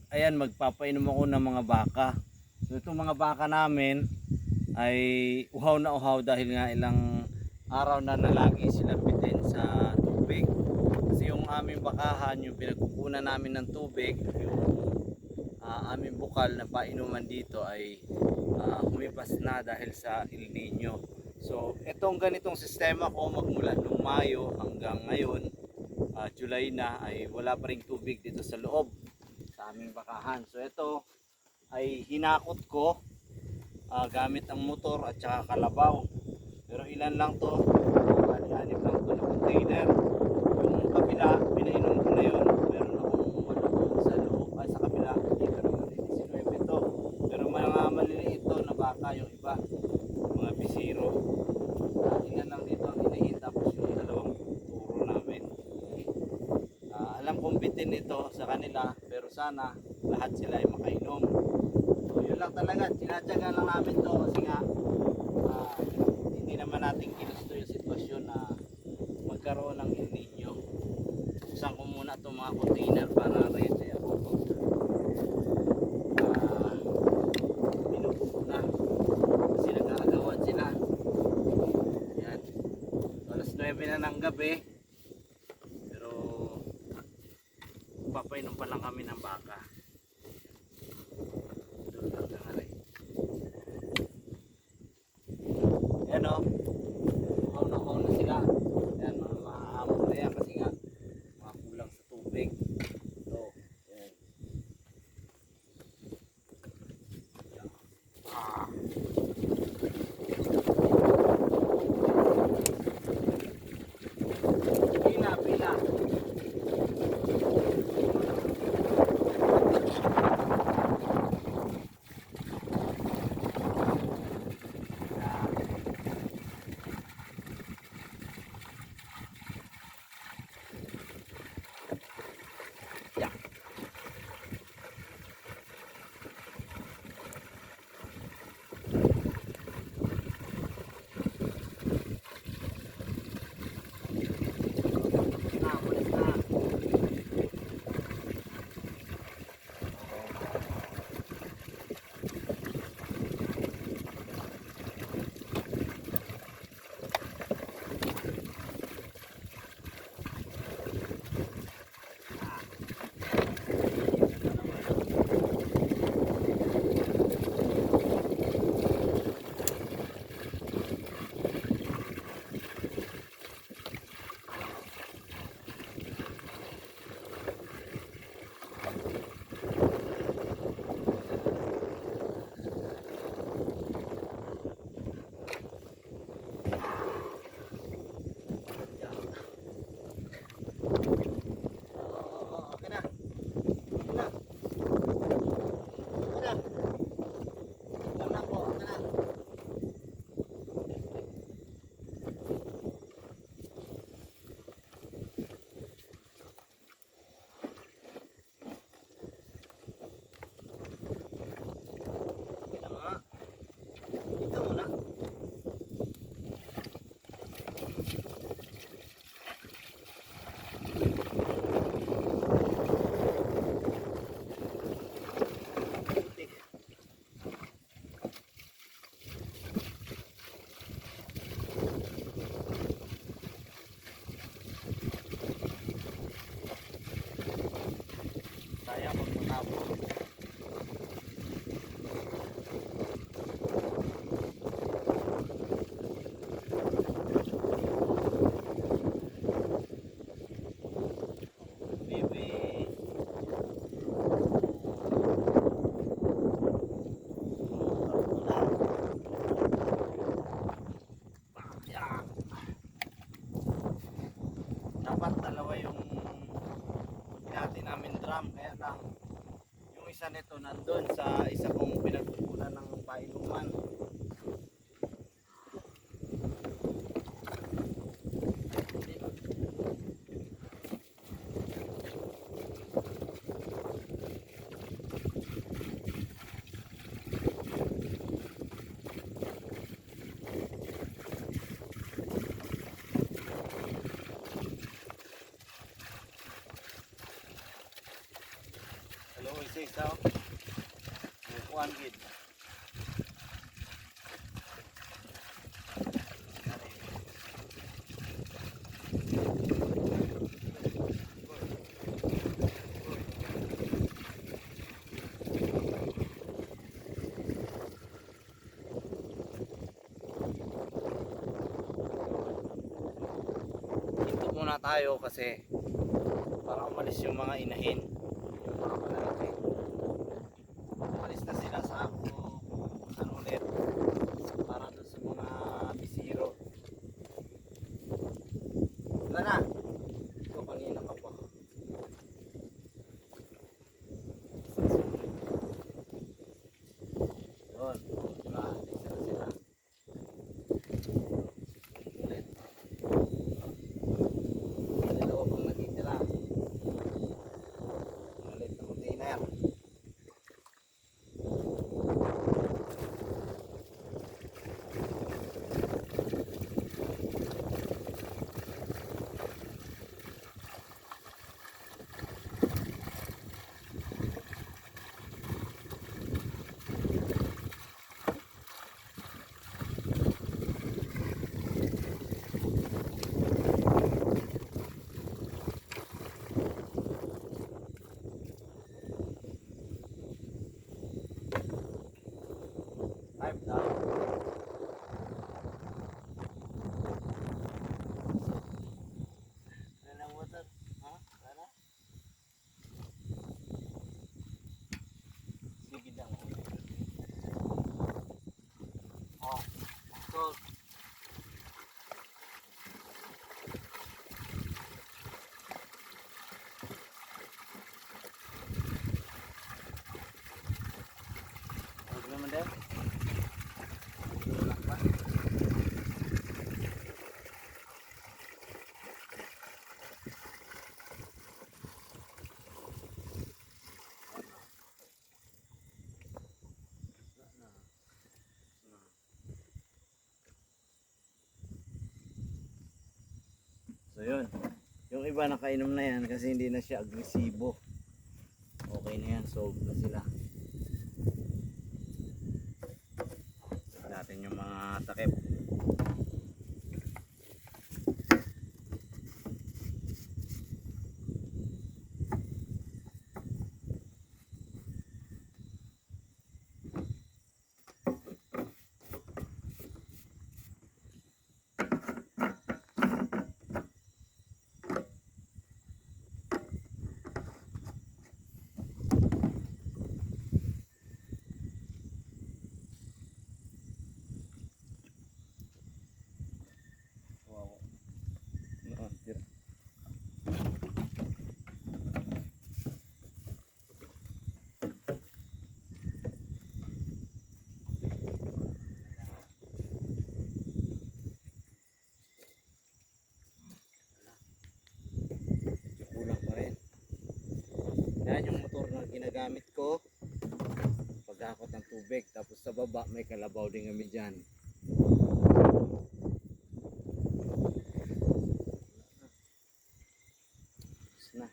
ayan, magpapainom ako ng mga baka. So itong mga baka namin ay uhaw na uhaw dahil nga ilang araw na lagi silang bitin sa tubig. Kasi yung aming bakahan, yung pinagkukunan namin ng tubig, yung aming bukal na painuman dito ay humipas na dahil sa El Nino. So itong ganitong sistema ko magmula noong Mayo hanggang ngayon, July na, ay wala pa ring tubig dito sa loob sa aming bakahan. So ito ay hinakot ko gamit ang motor at saka kalabaw. Pero ilan lang to, ani-anip lang to na container. Yung kabila, pinainom ko na yun. Meron akong malabog sa loob, ay sa kabila, dito naman isinuwip ito. Pero mga maliliit to na baka, yung iba, mga bisiro. Ilan lang dito ang hinahin, tapos yung dalawang turo namin. Alam kong bitin ito sa kanila, pero sana lahat sila ay makainom. So yun lang talaga, sinadyagan lang namin to kasi nga hindi naman natin ginusto yung sitwasyon na magkaroon ng El Nino. Buksan ko muna itong mga container para ready ako. Minupo ko na kasi nag-aagawan sila. Yan. Alas 9 na ng gabi, pero papainom pa lang kami ng baka. Yan o, uhaw na sila. Yan, mahamon na yan kasi nga kulang sa tubig. Ito, yan. Pila, pila. Sayang kung matapos. Dapat dalawa yung hinati namin drum, kaya lang yung isa nito nandun sa isa kong pinagkukunan ng painuman. Hello. isa isa. Kuan gid. Dito muna tayo kasi para umalis yung mga inahin. Yung mga malalaki. Umalis na sila sa ako ano ulit para doon sa mga bisiro. Wala na. Ito kanina ka pa. Doon. Wala. Alis na sila. Ulit. Dalawa pang natitira. Ulit na container. Type down. Wala water. Ha? Wala? Sige lang. Oh. So, huwag naman din. Wala pa. So yun, yung iba nakainom na yan kasi hindi na siya agresibo. Okay na yan, solved na sila. Check natin yung mga takip. Wow. Noon, tira. Medyo kulang pa rin. Yan yung motor na ginagamit ko paghakot ng tubig. Tapos sa baba may kalabaw din kami dyan. Tapos na.